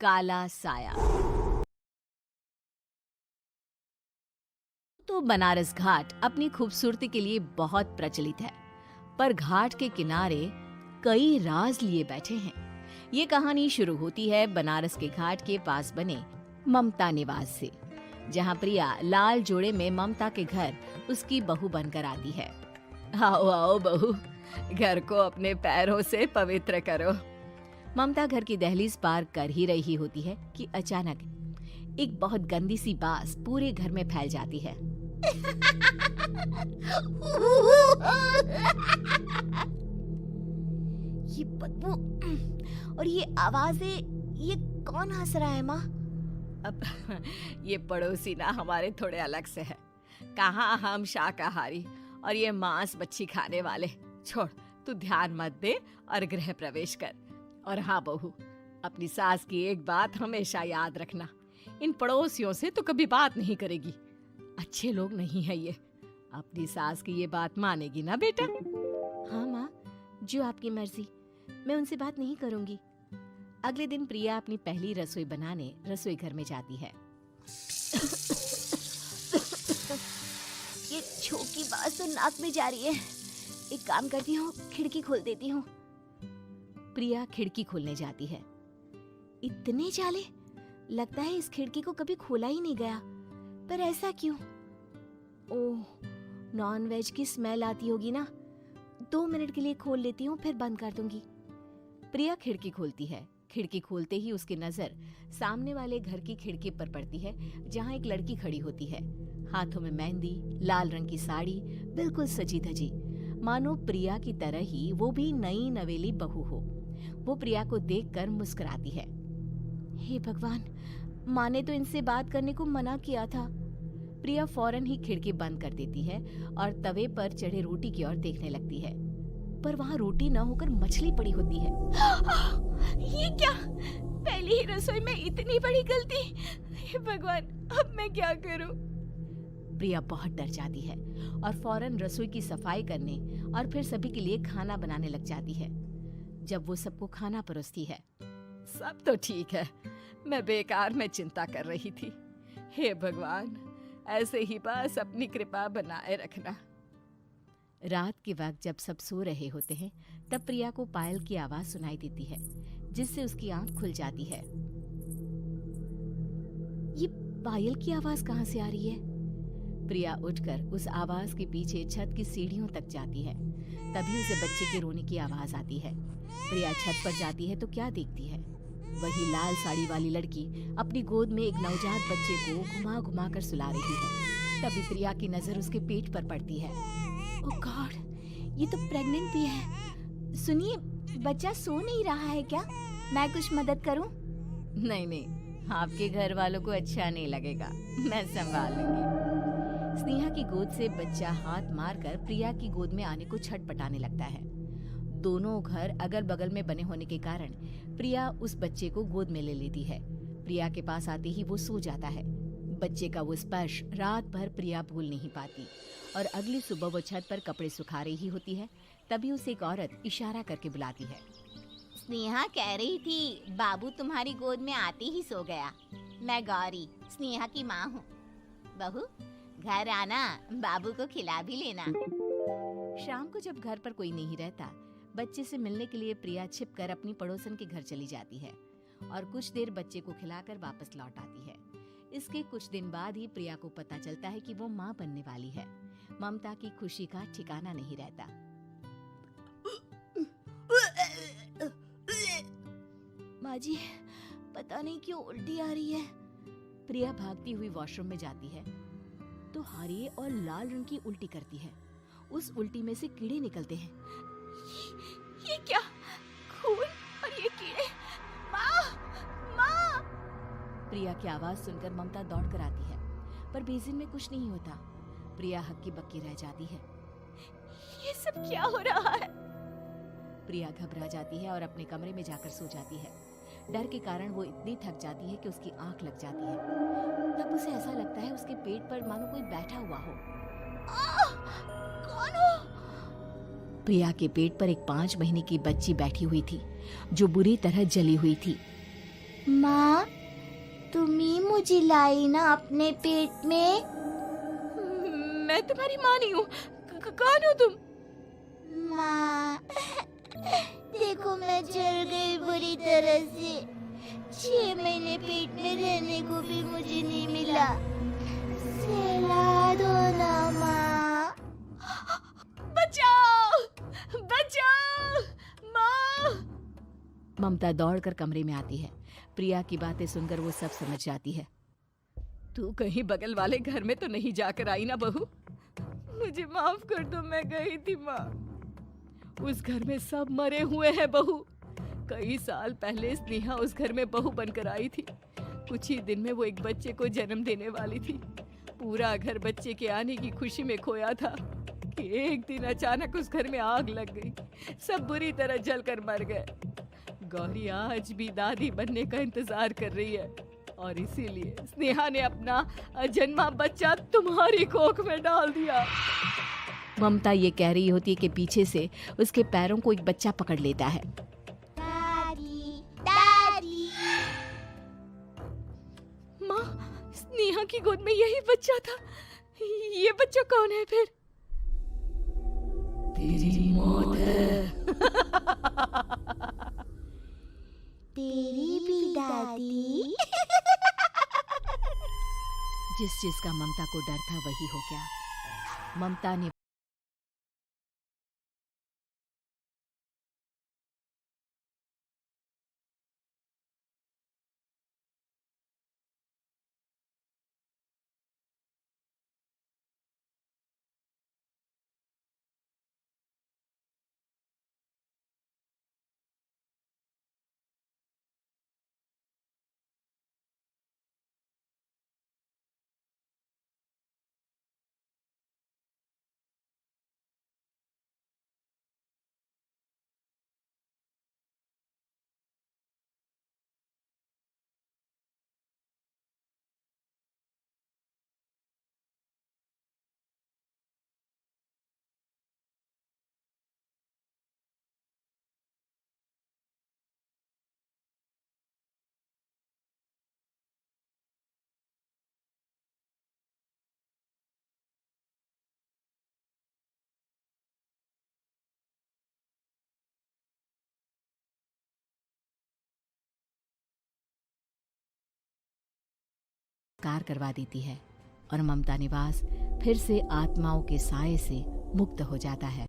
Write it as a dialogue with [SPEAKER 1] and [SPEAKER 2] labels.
[SPEAKER 1] काला साया। तो बनारस घाट अपनी खूबसूरती के लिए बहुत प्रचलित है, पर घाट के किनारे कई राज लिए बैठे हैं। ये कहानी शुरू होती है बनारस के घाट के पास बने ममता निवास से, जहाँ प्रिया लाल जोड़े में ममता के घर उसकी बहू बनकर आती है। आओ आओ बहू, घर को अपने पैरों से पवित्र करो। ममता घर की दहलीज पार कर ही रही होती है कि अचानक एक बहुत गंदी सी बास पूरे घर में फैल जाती है। ये बदबू और ये आवाजें, ये कौन हंस रहा है माँ? अब ये पड़ोसी ना हमारे थोड़े अलग से है। कहाँ हम शाकाहारी और ये मांस मच्छी खाने वाले। छोड़, तू ध्यान मत दे और गृह प्रवेश कर। और हाँ बहू, अपनी सास की एक बात हमेशा याद रखना, इन पड़ोसियों से तो कभी बात नहीं करेगी। अच्छे लोग नहीं है ये। अपनी सास की ये बात मानेगी ना बेटा? हाँ माँ, जो आपकी मर्जी, मैं उनसे बात नहीं करूंगी। अगले दिन प्रिया अपनी पहली रसोई बनाने रसोई घर में जाती है। ये छोकी बात तो नाक में जा रही है। एक काम करती हूँ, खिड़की खोल देती हूँ। प्रिया खिड़की खोलने जाती है। इतने जाले, लगता है इस खिड़की को कभी खोला ही नहीं गया। पर ऐसा क्यों? ओह, नॉन वेज की स्मेल आती होगी ना। 2 मिनट के लिए खोल लेती हूँ, फिर बंद कर दूंगी। प्रिया खिड़की खोलती है। खिड़की खोलते ही उसकी नजर सामने वाले घर की खिड़की पर पड़ती है, जहाँ एक लड़की खड़ी होती है, हाथों में मेहंदी, लाल रंग की साड़ी, बिल्कुल सजी धजी, मानो प्रिया की तरह ही वो भी नई नवेली बहू हो। वो प्रिया को देखकर मुस्कुराती है। हे भगवान, माँ ने तो इनसे बात करने को मना किया था। प्रिया फौरन ही खिड़की बंद कर देती है और तवे पर चढ़े रोटी की ओर देखने लगती है, पर वहाँ रोटी न होकर मछली पड़ी होती है। ये क्या? पहली ही रसोई में इतनी बड़ी गलती! हे भगवान, अब मैं क्या करूं? प्रिया बहुत डर जाती है और फौरन रसोई की सफाई करने और फिर सभी के लिए खाना बनाने लग जाती है। जब वो सबको खाना परोसती है, सब तो ठीक है, मैं बेकार में चिंता कर रही थी। हे भगवान, ऐसे ही बस अपनी कृपा बनाए रखना। रात के वक्त जब सब सो रहे होते हैं, तब प्रिया को पायल की आवाज सुनाई देती है, जिससे उसकी आंख खुल जाती है। ये पायल की आवाज कहाँ से आ रही है? प्रिया उठकर उस आवाज के पीछे छत की सीढ़ियों तक जाती है। तभी उसे बच्चे के रोने की आवाज आती है। प्रिया छत पर जाती है तो क्या देखती है? वही लाल साड़ी वाली लड़की अपनी गोद में एक नवजात बच्चे को घुमा घुमा कर सुला रही है। तभी प्रिया की नजर उसके पेट पर पड़ती है। ओह गॉड, ये तो प्रेग्नेंट भी है। सुनिए, बच्चा सो नहीं रहा है क्या? मैं कुछ मदद करूं? नहीं नहीं, आपके घर वालों को अच्छा नहीं लगेगा, मैं संभाल लूंगी। स्नेहा की गोद से बच्चा हाथ मारकर प्रिया की गोद में आने को छटपटाने लगता है। दोनों घर अगल बगल में बने होने के कारण प्रिया उस बच्चे को गोद में ले लेती है। प्रिया के पास आते ही वो सो जाता है। बच्चे का वो स्पर्श रात भर प्रिया भूल नहीं पाती और अगली सुबह वो छत पर कपड़े सुखा रही होती है। तभी उसे एक औरत इशारा करके बुलाती है। स्नेहा कह रही थी बाबू तुम्हारी गोद में आते ही सो गया। मैं गौरी, स्नेहा की माँ हूँ। बहू, घर आना, बाबू को खिला भी लेना। शाम को जब घर पर कोई नहीं रहता, बच्चे से मिलने के लिए प्रिया छिपकर अपनी पड़ोसन के घर चली जाती है और कुछ देर बच्चे को खिलाकर वापस लौट आती है। इसके कुछ दिन बाद ही प्रिया को पता चलता है कि वो माँ बनने वाली है। ममता की खुशी का ठिकाना नहीं रहता। माँ जी, पता नहीं क्यों उल्टी आ रही है। प्रिया भागती हुई वॉशरूम में जाती है तो हरे और लाल रंग की उल्टी करती है। उस उल्टी में से कीड़े निकलते हैं। ये क्या? खून और ये कीड़े! माँ! माँ! प्रिया की आवाज सुनकर ममता दौड़ कर आती है, पर बेसिन में कुछ नहीं होता। प्रिया हक्की बक्की रह जाती है। ये सब क्या हो रहा है? प्रिया घबरा जाती है और अपने कमरे में जाकर सो जाती है। डर के कारण वो इतनी थक जाती है कि उसकी आंख लग जाती है। तब उसे ऐसा लगता है उसके पेट पर मानो कोई बैठा हुआ हो। कौन हो? प्रिया के पेट पर एक 5 महीने की बच्ची बैठी हुई थी, जो बुरी तरह जली हुई थी।
[SPEAKER 2] माँ, तुम ही मुझे लाई ना अपने पेट में।
[SPEAKER 1] मैं तुम्हारी माँ नहीं हूँ। कौन हो तुम?
[SPEAKER 2] माँ, देखो मैं जल गई बुरी तरह से। 6 महीने पेट में रहने को भी मुझे नहीं मिला। सहला दो ना माँ।
[SPEAKER 1] बचाओ, बचाओ, माँ। ममता दौड़कर कमरे में आती है। प्रिया की बातें सुनकर वो सब समझ जाती है। तू कहीं बगल वाले घर में तो नहीं जाकर आई ना बहू? मुझे माफ कर दो, मैं गई थी माँ। उस घर में सब मरे हुए हैं बहू। कई साल पहले स्नेहा उस घर में बहू बनकर आई थी। कुछ ही दिन में वो एक बच्चे को जन्म देने वाली थी। पूरा घर बच्चे के आने की खुशी में खोया था कि एक दिन अचानक उस घर में आग लग गई। सब बुरी तरह जलकर मर गए। गौरी आज भी दादी बनने का इंतजार कर रही है और इसीलिए स्नेहा ने अपना अजन्मा बच्चा तुम्हारी कोख में डाल दिया। ममता ये कह रही होती है कि पीछे से उसके पैरों को एक बच्चा पकड़ लेता है।
[SPEAKER 2] दादी, दादी।
[SPEAKER 1] माँ, स्नेहा की गोद में यही बच्चा था। ये बच्चा कौन है फिर? तेरी मौत है।
[SPEAKER 2] तेरी भी दादी।
[SPEAKER 1] जिस चीज का ममता को डर था वही हो गया। ममता ने कार करवा देती है और ममता निवास फिर से आत्माओं के साए से मुक्त हो जाता है।